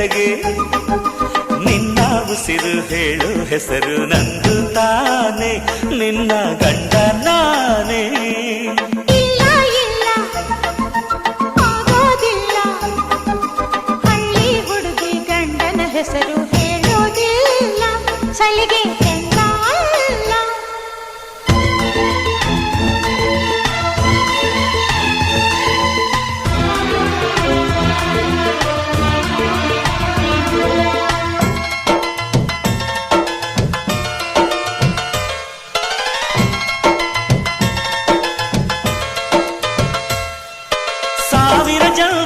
ಕೆಳಗೆ ನಿನ್ನ ಉಸಿರು ಹೇಳು ಹೆಸರು ನಂದು ತಾನೆ ನಿನ್ನ ಗಂಡ ನಾನೇ ಇಲ್ಲ ಇಲ್ಲ ಆಗೋದಿಲ್ಲ ಹಳ್ಳಿ ಹುಡುಗಿ ಗಂಡನ ಹೆಸರು ಹೇಳೋದಿಲ್ಲ ಸಲಿಗೆ ಎಂದ ಅಲ್ಲ ಸಾವಿರ ಜನ